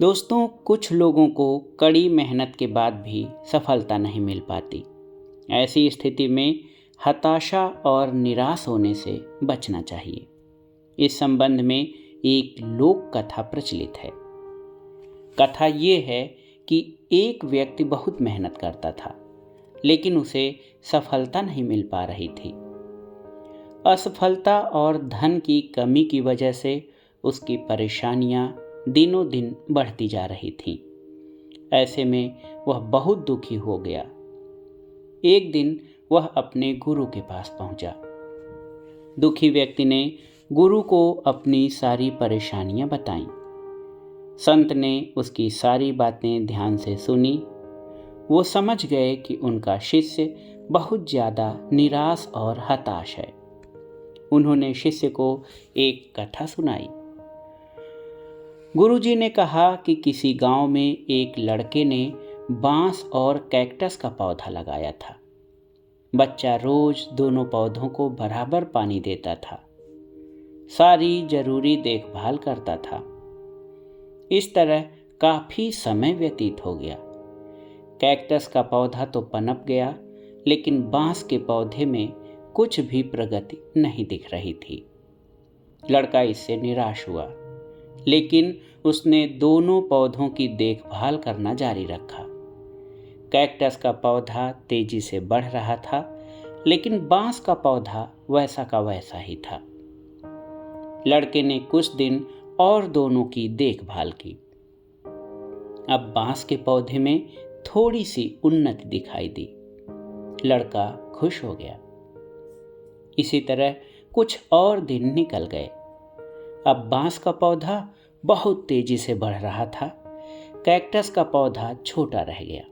दोस्तों, कुछ लोगों को कड़ी मेहनत के बाद भी सफलता नहीं मिल पाती। ऐसी स्थिति में हताशा और निराश होने से बचना चाहिए। इस संबंध में एक लोक कथा प्रचलित है। कथा ये है कि एक व्यक्ति बहुत मेहनत करता था, लेकिन उसे सफलता नहीं मिल पा रही थी। असफलता और धन की कमी की वजह से उसकी परेशानियां दिनों दिन बढ़ती जा रही थीं। ऐसे में वह बहुत दुखी हो गया। एक दिन वह अपने गुरु के पास पहुंचा। दुखी व्यक्ति ने गुरु को अपनी सारी परेशानियां बताईं। संत ने उसकी सारी बातें ध्यान से सुनी। वो समझ गए कि उनका शिष्य बहुत ज़्यादा निराश और हताश है। उन्होंने शिष्य को एक कथा सुनाई। गुरुजी ने कहा कि किसी गांव में एक लड़के ने बांस और कैक्टस का पौधा लगाया था। बच्चा रोज दोनों पौधों को बराबर पानी देता था, सारी जरूरी देखभाल करता था। इस तरह काफी समय व्यतीत हो गया। कैक्टस का पौधा तो पनप गया, लेकिन बांस के पौधे में कुछ भी प्रगति नहीं दिख रही थी। लड़का इससे निराश हुआ, लेकिन उसने दोनों पौधों की देखभाल करना जारी रखा। कैक्टस का पौधा तेजी से बढ़ रहा था, लेकिन बांस का पौधा वैसा का वैसा ही था। लड़के ने कुछ दिन और दोनों की देखभाल की। अब बांस के पौधे में थोड़ी सी उन्नति दिखाई दी। लड़का खुश हो गया। इसी तरह कुछ और दिन निकल गए। अब बांस का पौधा बहुत तेजी से बढ़ रहा था। कैक्टस का पौधा छोटा रह गया।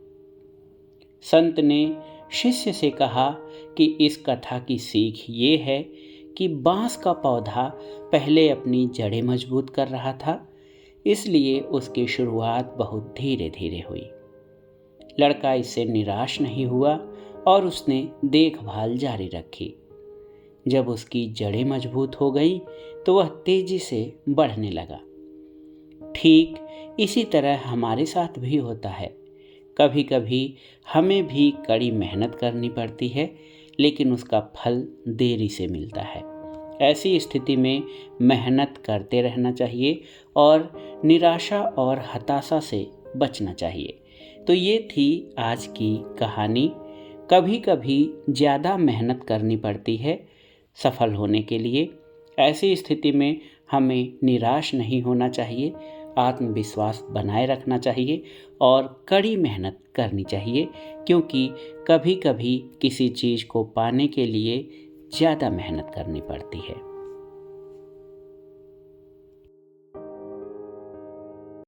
संत ने शिष्य से कहा कि इस कथा की सीख ये है कि बांस का पौधा पहले अपनी जड़ें मजबूत कर रहा था, इसलिए उसकी शुरुआत बहुत धीरे धीरे हुई। लड़का इससे निराश नहीं हुआ और उसने देखभाल जारी रखी। जब उसकी जड़ें मजबूत हो गई तो वह तेजी से बढ़ने लगा। ठीक इसी तरह हमारे साथ भी होता है। कभी कभी हमें भी कड़ी मेहनत करनी पड़ती है, लेकिन उसका फल देरी से मिलता है। ऐसी स्थिति में मेहनत करते रहना चाहिए और निराशा और हताशा से बचना चाहिए। तो ये थी आज की कहानी। कभी कभी ज़्यादा मेहनत करनी पड़ती है सफल होने के लिए। ऐसी स्थिति में हमें निराश नहीं होना चाहिए, आत्मविश्वास बनाए रखना चाहिए और कड़ी मेहनत करनी चाहिए, क्योंकि कभी कभी किसी चीज़ को पाने के लिए ज़्यादा मेहनत करनी पड़ती है।